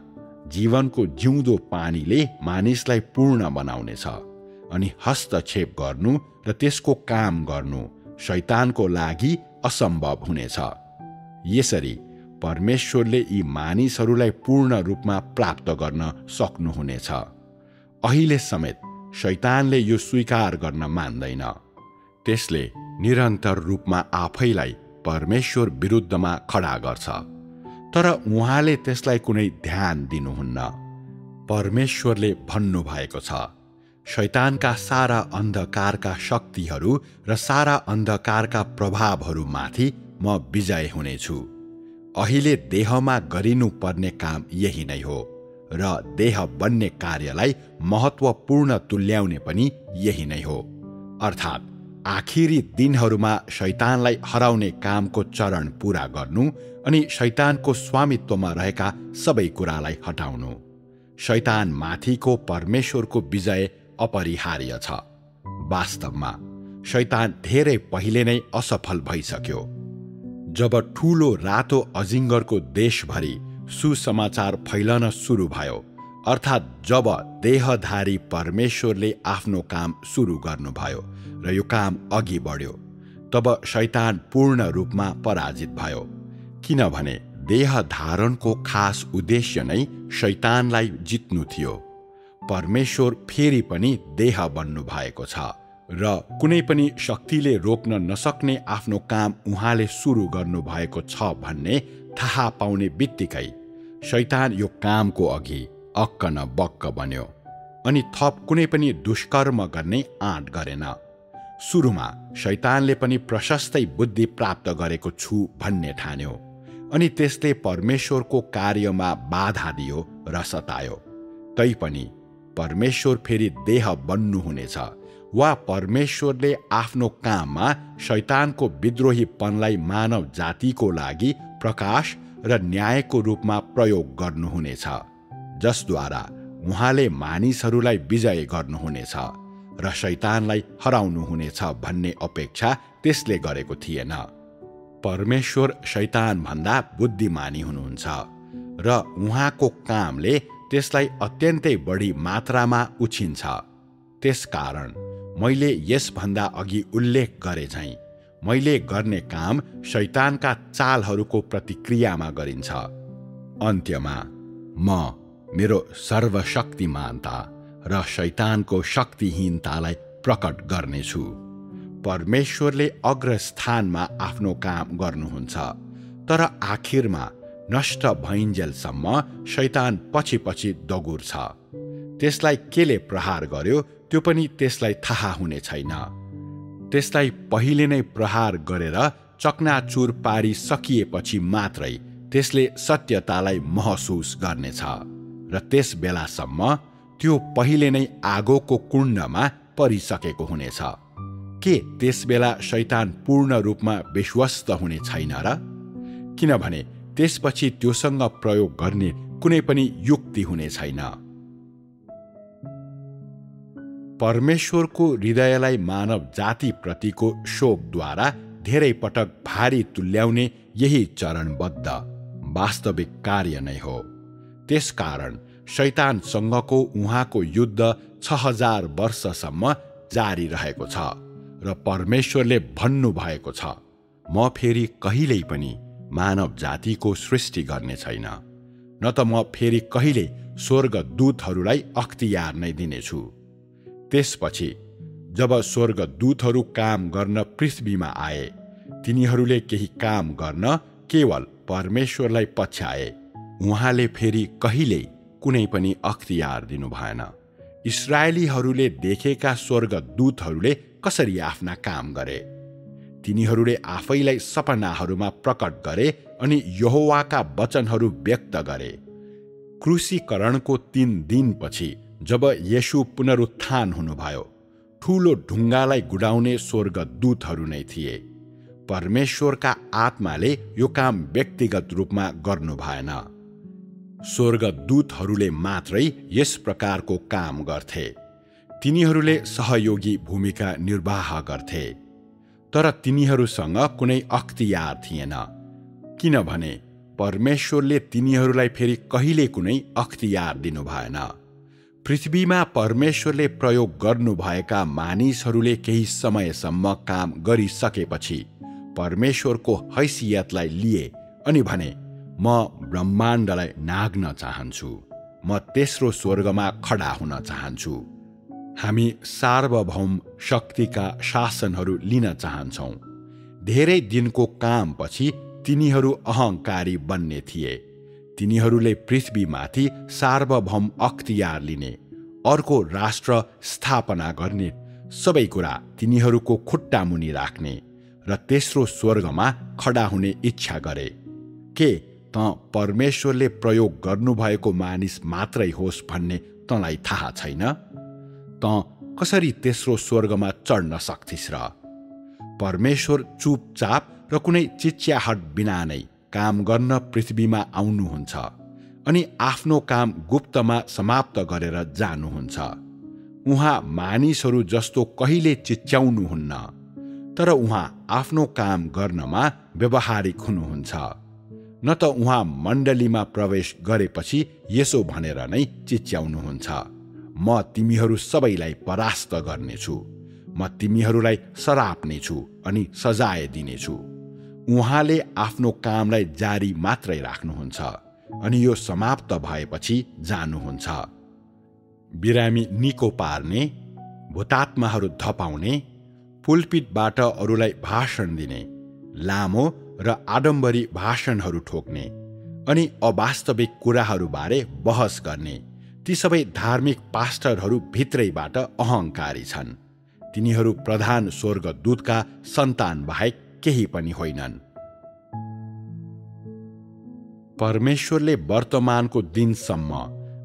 जीवनको जिउँदो पानीले मानिसलाई पूर्ण बनाउनेछ अनि हस्तक्षेप गर्नु र त्यसको काम गर्नु शैतानको लागि असम्भव हुनेछ। यसरी परमेश्वरले यी मानिसहरूलाई पूर्ण रूपमा प्राप्त गर्न सक्नुहुनेछ। अहिले समेत शैतानले यो स्वीकार गर्न मान्दैन। त्यसले निरन्तर रूपमा आफैलाई परमेश्वर विरुद्धमा खडा गर्छ, तर उहाँले त्यसलाई कुनै ध्यान दिनुहुन्न। परमेश्वरले भन्नुभएको छ, शैतानका सारा अन्धकारका शक्तिहरू र सारा अन्धकारका प्रभावहरूमाथि म विजय हुनेछु। अहिले देहमा गरिनुपर्ने काम यही नै हो र देह बन्ने कार्यलाई महत्त्वपूर्ण तुल्याउने पनि यही नै हो, अर्थात् आखिरी दिनहरूमा शैतानलाई हराउने कामको चरण पूरा गर्नु अनि शैतानको स्वामित्वमा रहेका सबै कुरालाई हटाउनु। शैतान माथिको परमेश्वरको विजय अपरिहार्य छ। वास्तवमा शैतान धेरै पहिले नै असफल भइसक्यो। जब ठूलो रातो अजिङ्गरको देशभरि सुसमाचार फैलन सुरु भयो, अर्थात् जब देहधारी परमेश्वरले आफ्नो काम सुरु गर्नुभयो र यो काम अघि बढ्यो, तब शैतान पूर्ण रूपमा पराजित भयो। किनभने देह धारणको खास उद्देश्य नै शैतानलाई जित्नु थियो। परमेश्वर फेरि पनि देह बन्नु भएको छ र कुनै पनि शक्तिले रोक्न नसक्ने आफ्नो काम उहाँले सुरु गर्नुभएको छ भन्ने थाहा पाउने बित्तिकै शैतान यो कामको अघि अक्क न बक्क बन्यो अनि थप कुनै पनि दुष्कर्म गर्ने आँट गरेन। सुरुमा शैतानले पनि प्रशस्तै बुद्धि प्राप्त गरेको छु भन्ने ठान्यो अनि त्यसले परमेश्वरको कार्यमा बाधा दियो र सतायो। तैपनि परमेश्वर फेरि देह बन्नुहुनेछ वा परमेश्वरले आफ्नो काममा शैतानको विद्रोहीपनलाई मानव जातिको लागि प्रकाश र न्यायको रूपमा प्रयोग गर्नुहुनेछ, जसद्वारा उहाँले मानिसहरूलाई विजय गर्नुहुनेछ र शैतानलाई हराउनुहुनेछ भन्ने अपेक्षा त्यसले गरेको थिएन। परमेश्वर शैतानभन्दा बुद्धिमानी हुनुहुन्छ र उहाँको कामले त्यसलाई अत्यन्तै बढी मात्रामा उछिन्छ। त्यसकारण मैले यसभन्दा अघि उल्लेख गरे झैँ मैले गर्ने काम शैतानका चालहरूको प्रतिक्रियामा गरिन्छ। अन्त्यमा म मेरो सर्वशक्तिमानता र शैतानको शक्तिहीनतालाई प्रकट गर्नेछु। परमेश्वरले अग्रस्थानमा आफ्नो काम गर्नुहुन्छ, तर आखिरमा नष्ट भइन्जेलसम्म शैतान पछि पछि दगुर्छ। त्यसलाई केले प्रहार गर्यो त्यो पनि त्यसलाई थाहा हुने छैन। त्यसलाई पहिले नै प्रहार गरेर चकनाचुर पारिसकिएपछि मात्रै त्यसले सत्यतालाई महसुस गर्नेछ र त्यस बेलासम्म त्यो पहिले नै आगोको कुण्डमा परिसकेको हुनेछ। के त्यसबेला शैतान पूर्ण रूपमा विश्वस्त हुने छैन र? किनभने त्यसपछि त्योसँग प्रयोग गर्ने कुनै पनि युक्ति हुने छैन। परमेश्वरको हृदयलाई मानव जातिप्रतिको शोकद्वारा धेरै पटक भारी तुल्याउने यही चरणबद्ध वास्तविक कार्य नै हो। त्यसकारण शैतानसँगको उहाँको युद्ध 6000 वर्षसम्म जारी रहेको छ र परमेश्वरले भन्नुभएको छ, म फेरि कहिल्यै पनि मानव जातिको सृष्टि गर्ने छैन, न त म फेरि कहिल्यै स्वर्गदूतहरूलाई अख्तियार नै दिनेछु। त्यसपछि जब स्वर्गदूतहरू काम गर्न पृथ्वीमा आए, तिनीहरूले केही काम गर्न केवल परमेश्वरलाई पछ्याए। उहाँले फेरि कहिल्यै कुनै पनि अख्तियार दिनु भएन। इस्राएलीहरूले देखेका स्वर्गदूतहरूले कसरी आफ्ना काम गरे? तिनीहरूले आफैलाई सपनाहरूमा प्रकट गरे अनि यहोवाका वचनहरू व्यक्त गरे। क्रुसीकरणको 3 दिनपछि जब येशू पुनरुत्थान हुनुभयो, ठूलो ढुङ्गालाई गुडाउने स्वर्गदूतहरू नै थिए। परमेश्वरका आत्माले यो काम व्यक्तिगत रूपमा गर्नु भएन। स्वर्गदूतहरूले मात्रै यस प्रकारको काम गर्थे। तिनीहरूले सहयोगी भूमिका निर्वाह गर्थे, तर तिनीहरूसँग कुनै अख्तियार थिएन, किनभने परमेश्वरले तिनीहरूलाई फेरि कहिले कुनै अख्तियार दिनु भएन। पृथ्वीमा परमेश्वरले प्रयोग गर्नुभएका मानिसहरूले केही समयसम्म काम गरिसकेपछि परमेश्वरको हैसियतलाई लिए अनि भने, म ब्रह्माण्डलाई नाग्न चाहन्छु, म तेस्रो स्वर्गमा खडा हुन चाहन्छु। हामी सार्वभौम शक्तिका शासनहरू लिन चाहन्छौँ। धेरै दिनको कामपछि तिनीहरू अहङ्कारी बन्ने थिए। तिनीहरूले पृथ्वीमाथि सार्वभौम अख्तियार लिने, अर्को राष्ट्र स्थापना गर्ने, सबै कुरा तिनीहरूको खुट्टामुनि राख्ने र तेस्रो स्वर्गमा खडा हुने इच्छा गरे। के त परमेश्वरले प्रयोग गर्नुभएको मानिस मात्रै होस् भन्ने तँलाई थाहा छैन? त कसरी तेस्रो स्वर्गमा चढ्न सक्थिस् र? परमेश्वर चुपचाप र कुनै चिच्याहट बिना नै काम गर्न पृथ्वीमा आउनुहुन्छ अनि आफ्नो काम गुप्तमा समाप्त गरेर जानुहुन्छ। उहाँ मानिसहरू जस्तो कहिले चिच्याउनुहुन्न, तर उहाँ आफ्नो काम गर्नमा व्यवहारिक हुनुहुन्छ। न त उहाँ मण्डलीमा प्रवेश गरेपछि यसो भनेर नै चिच्याउनुहुन्छ, म तिमीहरू सबैलाई परास्त गर्नेछु, म तिमीहरूलाई सराप्नेछु अनि सजाय दिनेछु। उहाँले आफ्नो कामलाई जारी मात्रै राख्नुहुन्छ अनि यो समाप्त भएपछि जानुहुन्छ। बिरामी निको पार्ने, भूतात्माहरू धपाउने, पुलपिटबाट अरूलाई भाषण दिने, लामो र आडम्बरी भाषणहरू ठोक्ने अनि अवास्तविक कुराहरूबारे बहस गर्ने ती सबै धार्मिक पास्टरहरू भित्रैबाट अहङ्कारी छन्। तिनीहरू प्रधान स्वर्गदूतका सन्तान बाहेक केही पनि होइनन्। परमेश्वरले वर्तमानको दिनसम्म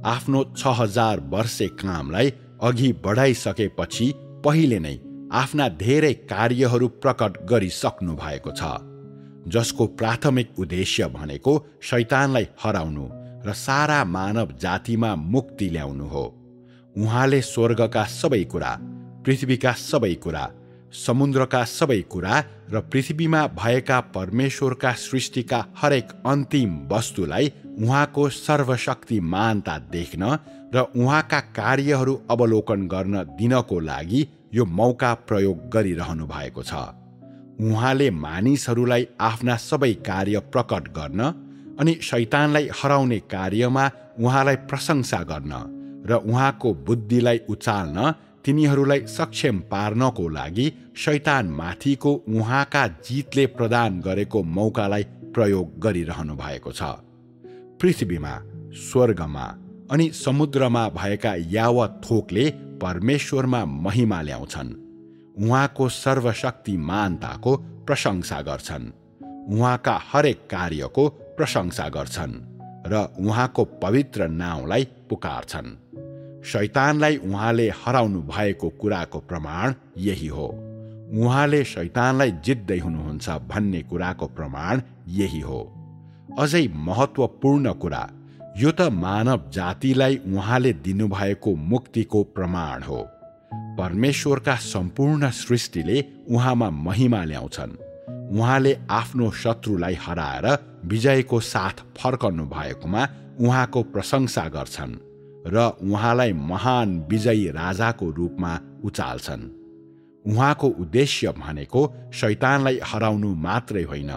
आफ्नो 6000 वर्षे कामलाई अघि बढाइसकेपछि पहिले नै आफ्ना धेरै कार्यहरू प्रकट गरिसक्नु भएको छ, जसको प्राथमिक उद्देश्य भनेको शैतानलाई हराउनु र सारा मानव जातिमा मुक्ति ल्याउनु हो। उहाँले स्वर्गका सबै कुरा, पृथ्वीका सबै कुरा, समुद्रका सबै कुरा र पृथ्वीमा भएका परमेश्वरका सृष्टिका हरेक अन्तिम वस्तुलाई उहाँको सर्वशक्तिमानता देख्न र उहाँका कार्यहरू अवलोकन गर्न दिनको लागि यो मौका प्रयोग गरिरहनु भएको छ। उहाँले मानिसहरूलाई आफ्ना सबै कार्य प्रकट गर्न अनि शैतानलाई हराउने कार्यमा उहाँलाई प्रशंसा गर्न र उहाँको बुद्धिलाई उचाल्न, तिनीहरूलाई सक्षम पार्नको लागि शैतानमाथिको उहाँका जितले प्रदान गरेको मौकालाई प्रयोग गरिरहनु भएको छ। पृथ्वीमा, स्वर्गमा अनि समुद्रमा भएका यावत थोकले परमेश्वरमा महिमा ल्याउँछन्, उहाँको सर्वशक्तिमानताको प्रशंसा गर्छन्, उहाँका हरेक कार्यको प्रशंसा गर्छन् र उहाँको पवित्र नाउँलाई पुकारछन्। शैतानलाई उहाँले हराउनु भएको कुराको प्रमाण यही हो। उहाँले शैतानलाई जित्दै हुनुहुन्छ भन्ने कुराको प्रमाण यही हो। अझै महत्त्वपूर्ण कुरा, यो त मानव जातिलाई उहाँले दिनुभएको मुक्तिको प्रमाण हो। परमेश्वरका सम्पूर्ण सृष्टिले उहाँमा महिमा ल्याउँछन्। उहाँले आफ्नो शत्रुलाई हराएर विजयको साथ फर्कनु भएकोमा उहाँको प्रशंसा गर्छन् र उहाँलाई महान विजयी राजाको रूपमा उचाल्छन्। उहाँको उद्देश्य भनेको शैतानलाई हराउनु मात्रै होइन,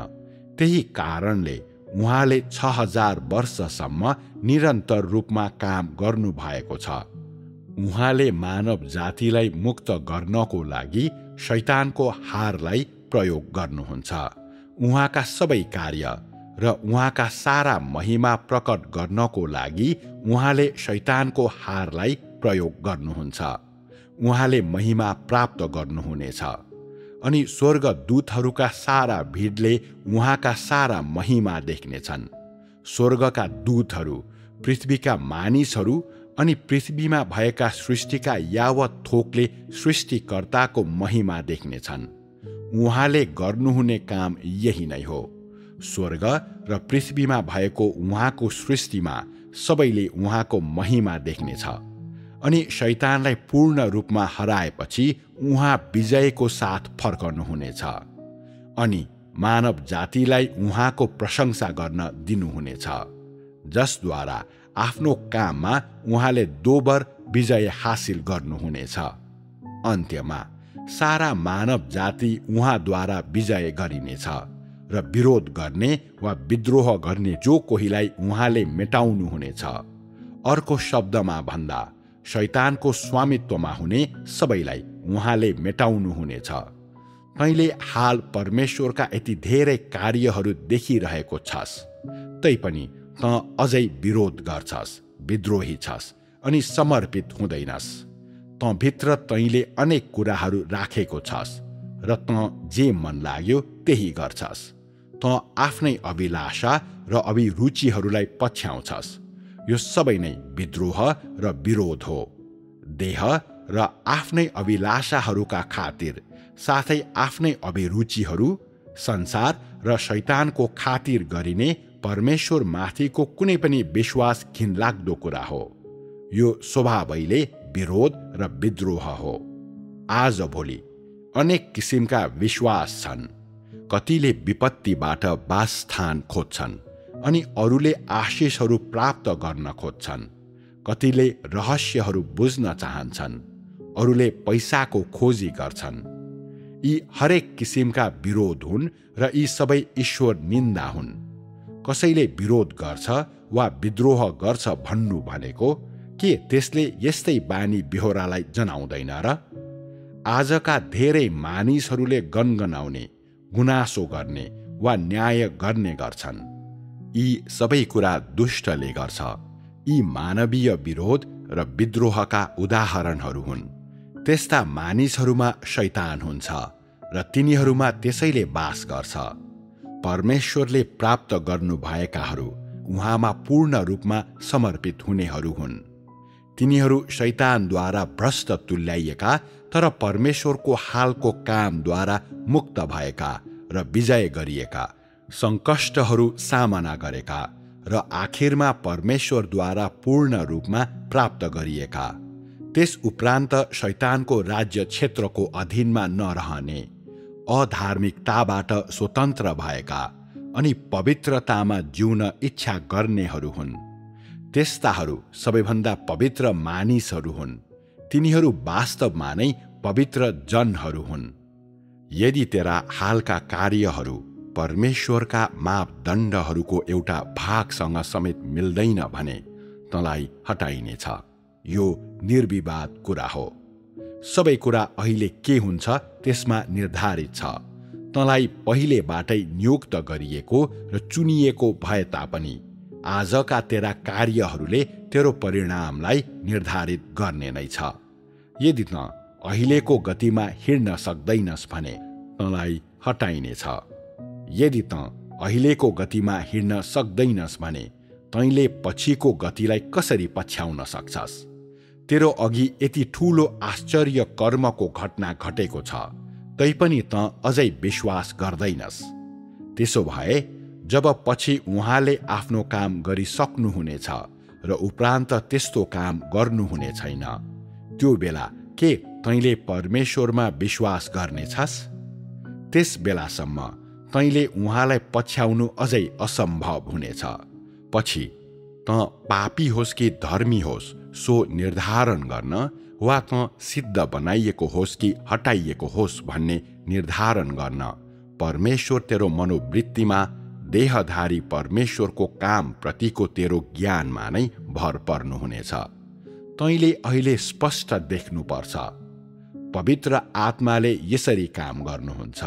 त्यही कारणले उहाँले 6000 वर्षसम्म निरन्तर रूपमा काम गर्नुभएको छ। उहाँले मानव जातिलाई मुक्त गर्नको लागि शैतानको हारलाई प्रयोग गर्नुहुन्छ। उहाँका सबै कार्य र उहाँका सारा महिमा प्रकट गर्नको लागि उहाँले शैतानको हारलाई प्रयोग गर्नुहुन्छ। उहाँले महिमा प्राप्त गर्नुहुनेछ अनि स्वर्गदूतहरूका सारा भिडले उहाँका सारा महिमा देख्नेछन्। स्वर्गका दूतहरू, पृथ्वीका मानिसहरू अनि पृथ्वीमा भएका सृष्टिका यावत थोकले सृष्टिकर्ताको महिमा देख्नेछन्। उहाँले गर्नुहुने काम यही नै हो। स्वर्ग र पृथ्वीमा भएको उहाँको सृष्टिमा सबैले उहाँको महिमा देख्नेछ अनि शैतानलाई पूर्ण रूपमा हराएपछि उहाँ विजयको साथ फर्कनुहुनेछ अनि मानव जातिलाई उहाँको प्रशंसा गर्न दिनुहुनेछ, जसद्वारा आफ्नो काममा उहाँले दोबर विजय हासिल गर्नुहुनेछ। अन्त्यमा सारा मानव जाति उहाँद्वारा विजय गरिनेछ र विरोध गर्ने वा विद्रोह गर्ने जो कोहीलाई उहाँले मेटाउनुहुनेछ। अर्को शब्दमा भन्दा शैतानको स्वामित्वमा हुने सबैलाई उहाँले मेटाउनुहुनेछ। तैँले हाल परमेश्वरका यति धेरै कार्यहरू देखिरहेको छस्, तैपनि तँ अझै विरोध गर्छस्, विद्रोही छस् अनि समर्पित हुँदैनस्। तँ भित्र तैँले अनेक कुराहरू राखेको छस् र तँ जे मन लाग्यो त्यही गर्छस्। तँ आफ्नै अभिलाषा र अभिरुचिहरूलाई पछ्याउँछस्। यो सबै नै विद्रोह र विरोध हो। देह र आफ्नै अभिलाषाहरूका खातिर, साथै आफ्नै अभिरुचिहरू, संसार र शैतानको खातिर गरिने परमेश्वर माथिको कुनै पनि विश्वास घिनलाग्दो कुरा हो। यो स्वभावैले विरोध र विद्रोह हो। आजभोलि अनेक किसिमका विश्वास छन्। कतिले विपत्तिबाट वासस्थान खोज्छन् अनि अरूले आशिषहरू प्राप्त गर्न खोज्छन्। कतिले रहस्यहरू बुझ्न चाहन्छन्, अरूले पैसाको खोजी गर्छन्। यी हरेक किसिमका विरोध हुन् र यी सबै ईश्वर निन्दा हुन्। कसैले विरोध गर्छ वा विद्रोह गर्छ भन्नु भनेको के त्यसले यस्तै बानी बेहोरालाई जनाउँदैन र? आजका धेरै मानिसहरूले गनगनाउने, गुनासो गर्ने वा न्याय गर्ने गर्छन्। यी सबै कुरा दुष्टले गर्छ। यी मानवीय विरोध र विद्रोहका उदाहरणहरू हुन्। त्यस्ता मानिसहरूमा शैतान हुन्छ र तिनीहरूमा त्यसैले वास गर्छ। परमेश्वरले प्राप्त गर्नुभएकाहरू उहाँमा पूर्ण रूपमा समर्पित हुनेहरू हुन्। तिनीहरू शैतानद्वारा भ्रष्ट तुल्याइएका तर परमेश्वरको हालको कामद्वारा मुक्त भएका र विजय गरिएका, सङ्कष्टहरू सामना गरेका र आखिरमा परमेश्वरद्वारा पूर्ण रूपमा प्राप्त गरिएका, त्यस उपरान्त शैतानको राज्य क्षेत्रको अधीनमा नरहने, अधार्मिकताबाट स्वतन्त्र भएका अनि पवित्रतामा जिउन इच्छा गर्नेहरू हुन्। त्यस्ताहरू सबैभन्दा पवित्र मानिसहरू हुन्। तिनीहरू वास्तवमा नै पवित्र जनहरू हुन्। यदि तेरा हालका कार्यहरू परमेश्वरका मापदण्डहरूको एउटा भागसँग समेत मिल्दैन भने तँलाई हटाइनेछ। यो निर्विवाद कुरा हो। सबै कुरा अहिले के हुन्छ त्यसमा निर्धारित छ। तँलाई पहिलेबाटै नियुक्त गरिएको र चुनिएको भए तापनि आजका तेरा कार्यहरूले तेरो परिणामलाई निर्धारित गर्ने नै छ। यदि त अहिलेको गतिमा हिँड्न सक्दैनस् भने तँलाई हटाइनेछ। यदि त अहिलेको गतिमा हिँड्न सक्दैनस् भने तैँले पछिको गतिलाई कसरी पछ्याउन सक्छस्? तेरो अघि यति ठूलो आश्चर्य कर्मको घटना घटेको छ, तैपनि त अझै विश्वास गर्दैनस्। त्यसो भए जब पछि उहाँले आफ्नो काम गरिसक्नुहुनेछ र उपरान्त त्यस्तो काम गर्नुहुने छैन, त्यो बेला के तैँले परमेश्वरमा विश्वास गर्नेछस्? त्यस बेलासम्म तैँले उहाँलाई पछ्याउनु अझै असम्भव हुनेछ। पछि त पापी होस् कि धर्मी होस् सो निर्धारण गर्न वा त सिद्ध बनाइएको होस् कि हटाइएको होस् भन्ने निर्धारण गर्न परमेश्वर तेरो मनोवृत्तिमा देहधारी परमेश्वरको काम प्रतिको तेरो ज्ञानमा नै भर पर्नुहुनेछ। तैँले अहिले स्पष्ट देख्नुपर्छ। पवित्र आत्माले यसरी काम गर्नुहुन्छ।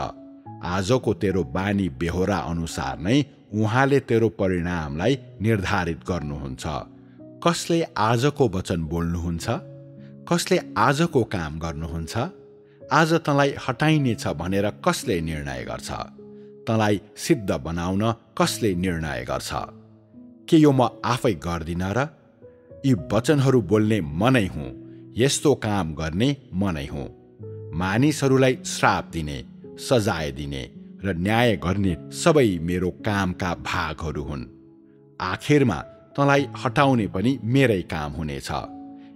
आजको तेरो बानी बेहोरा अनुसार नै उहाँले तेरो परिणामलाई निर्धारित गर्नुहुन्छ। कसले आजको वचन बोल्नुहुन्छ? कसले आजको काम गर्नुहुन्छ? आज तँलाई हटाइनेछ भनेर कसले निर्णय गर्छ? तँलाई सिद्ध बनाउन कसले निर्णय गर्छ? के यो म आफै गर्दिन र? यी वचनहरू बोल्ने म नै हुँ, यस्तो काम गर्ने म नै हुँ। मानिसहरूलाई श्राप दिने, सजाय दिने र न्याय गर्ने सबै मेरो कामका भागहरू हुन्। आखिरमा तँलाई हटाउने पनि मेरै काम हुनेछ।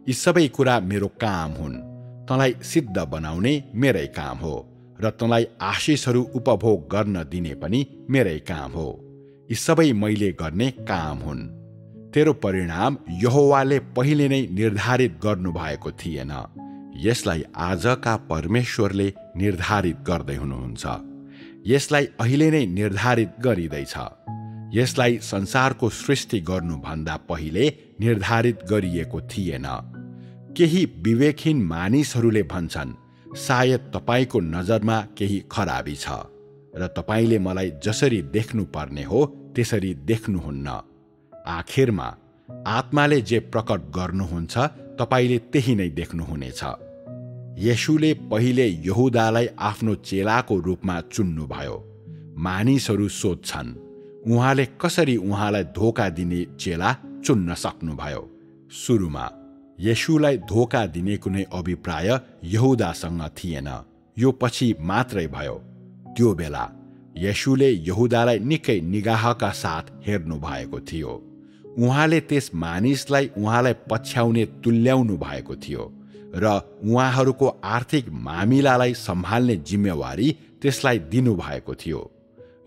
यी सबै कुरा मेरो काम हुन्। तँलाई सिद्ध बनाउने मेरै काम हो र तँलाई आशिषहरू उपभोग गर्न दिने पनि मेरै काम हो। यी सबै मैले गर्ने काम हुन्। तेरो परिणाम यहोवाले पहिले नै निर्धारित गर्नुभएको थिएन। यसलाई आजका परमेश्वरले निर्धारित गर्दै हुनुहुन्छ। यसलाई अहिले नै निर्धारित गरिँदैछ। यसलाई संसारको सृष्टि गर्नुभन्दा पहिले निर्धारित गरिएको थिएन। केही विवेकहीन मानिसहरूले भन्छन्, सायद तपाईको नजरमा केही खराबी छ र तपाईले मलाई जसरी देख्नुपर्ने हो त्यसरी देख्नुहुन्न। आखिरमा आत्माले जे प्रकट गर्नुहुन्छ तपाईले त्यही नै देख्नुहुनेछ। येशूले पहिले यहूदालाई आफ्नो चेलाको रूपमा चुन्नुभयो। मानिसहरू सोध्छन्, उहाँले कसरी उहाँलाई धोका दिने चेला चुन्न सक्नुभयो? सुरुमा येशूलाई धोका दिने कुनै अभिप्राय यहूदासँग थिएन। यो पछि मात्रै भयो। त्यो बेला येशूले यहूदालाई निकै निगाहका साथ हेर्नु भएको थियो। उहाँले त्यस मानिसलाई उहाँलाई पछ्याउने तुल्याउनु भएको थियो र उहाँहरूको आर्थिक मामिलालाई सम्हाल्ने जिम्मेवारी त्यसलाई दिनुभएको थियो।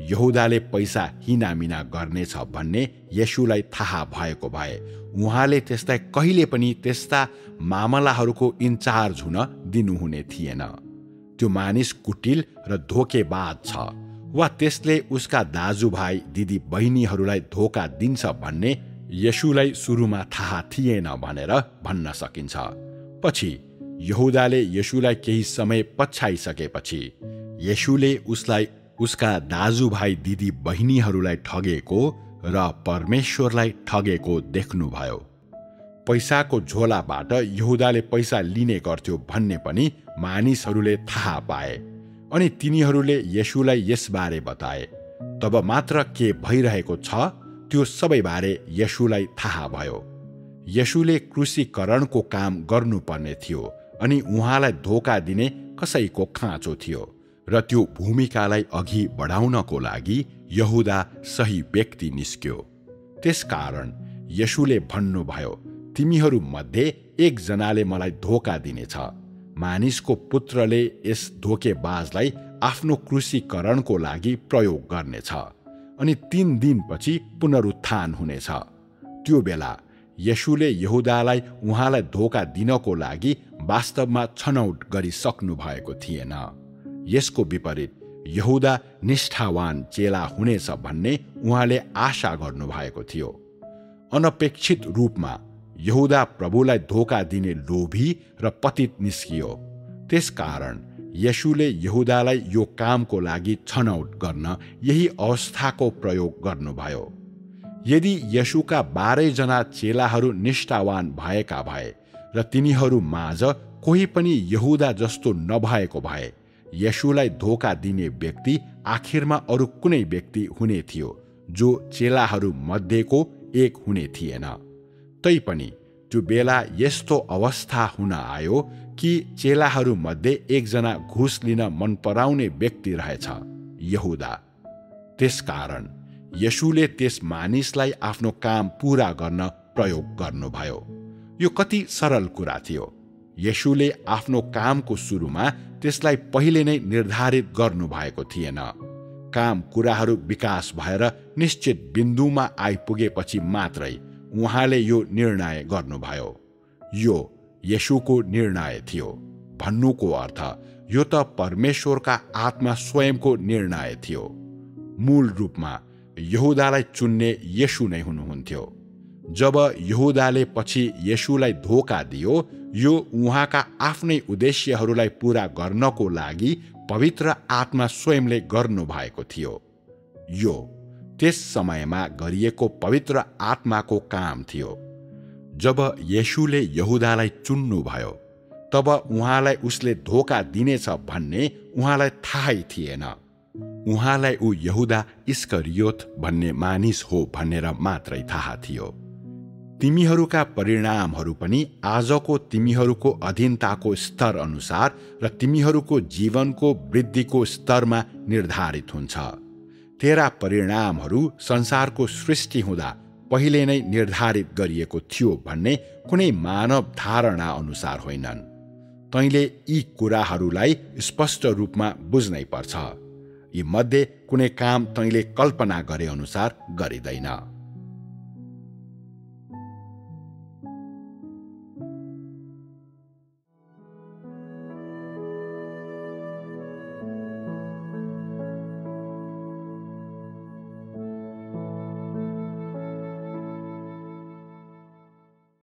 यहुदाले पैसा हिनामिना गर्नेछ भन्ने येशूलाई थाहा भएको भए उहाँले त्यसलाई कहिले पनि त्यस्ता मामलाहरूको इन्चार्ज हुन दिनुहुने थिएन। त्यो मानिस कुटिल र धोकेबाज छ वा त्यसले उसका दाजुभाइ दिदी बहिनीहरूलाई धोका दिन्छ भन्ने येशूलाई सुरुमा थाहा थिएन भनेर भन्न सकिन्छ। पछि यहुदाले येशूलाई केही समय पछ्याइसकेपछि येशूले उसलाई उसका दाजुभाइ दिदी बहिनीहरूलाई ठगेको र परमेश्वरलाई ठगेको देख्नुभयो। पैसाको झोलाबाट यहुदाले पैसा लिने गर्थ्यो भन्ने पनि मानिसहरूले थाहा पाए अनि तिनीहरूले येशूलाई यसबारे बताए। तब मात्र के भइरहेको छ त्यो सबैबारे येशूलाई थाहा भयो। येशूले क्रुसीकरणको काम गर्नुपर्ने थियो अनि उहाँलाई धोका दिने कसैको खाँचो थियो र त्यो भूमिकालाई अघि बढाउनको लागि यहुदा सही व्यक्ति निस्क्यो। त्यसकारण येशूले भन्नुभयो, तिमीहरूमध्ये एकजनाले मलाई धोका दिनेछ। मानिसको पुत्रले यस धोकेबाजलाई आफ्नो क्रुसीकरणको लागि प्रयोग गर्नेछ अनि 3 दिनपछि पुनरुत्थान हुनेछ। त्यो बेला येशूले यहुदालाई उहाँलाई धोका दिनको लागि वास्तवमा छनौट गरिसक्नु भएको थिएन। यसको विपरीत यहुदा निष्ठावान चेला हुनेछ भन्ने उहाँले आशा गर्नुभएको थियो। अनपेक्षित रूपमा यहुदा प्रभुलाई धोका दिने लोभी र पतित निस्कियो। त्यसकारण येशूले यहुदालाई यो कामको लागि छनौट गर्न यही अवस्थाको प्रयोग गर्नुभयो। यदि येशूका 12 जना चेलाहरू निष्ठावान भएका भए र तिनीहरू माझ कोही पनि यहुदा जस्तो नभएको भए येशूलाई धोका दिने व्यक्ति आखिरमा अरू कुनै व्यक्ति हुने थियो जो चेलाहरू मध्येको एक हुने थिएन। तैपनि त्यो बेला यस्तो अवस्था हुन आयो कि चेलाहरू मध्ये एकजना घुस लिन मन पराउने व्यक्ति रहेछ, यहुदा। त्यसकारण येशूले त्यस मानिसलाई आफ्नो काम पूरा गर्न प्रयोग गर्नुभयो। यो कति सरल कुरा थियो। येशूले आफ्नो कामको सुरुमा त्यसलाई पहिले नै निर्धारित गर्नुभएको थिएन। काम कुराहरू विकास भएर निश्चित बिन्दुमा आइपुगेपछि मात्रै उहाँले यो निर्णय गर्नुभयो। यो येशूको निर्णय थियो। भन्नुको अर्थ यो त परमेश्वरका आत्मा स्वयंको निर्णय थियो। मूल रूपमा यहुदालाई चुन्ने येशू नै हुनुहुन्थ्यो। जब यहुदाले पछि येशूलाई धोका दियो, यो उहाँका आफ्नै उद्देश्यहरूलाई पूरा गर्नको लागि पवित्र आत्मा स्वयंले गर्नुभएको थियो। यो त्यस समयमा गरिएको पवित्र आत्माको काम थियो। जब येशूले यहुदालाई चुन्नुभयो तब उहाँलाई उसले धोका दिनेछ भन्ने उहाँलाई थाहै थिएन। उहाँलाई ऊ यहुदा इस्करियोत भन्ने मानिस हो भनेर मात्रै थाहा थियो। तिमीहरूका परिणामहरू पनि आजको तिमीहरूको अधीनताको स्तर अनुसार र तिमीहरूको जीवनको वृद्धिको स्तरमा निर्धारित हुन्छ। तेरा परिणामहरू संसारको सृष्टि हुँदा पहिले नै निर्धारित गरिएको थियो भन्ने कुनै मानव धारणा अनुसार होइनन्। तैँले यी कुराहरूलाई स्पष्ट रूपमा बुझ्नै पर्छ। यी मध्ये कुनै काम तैँले कल्पना गरे अनुसार गरिँदैन।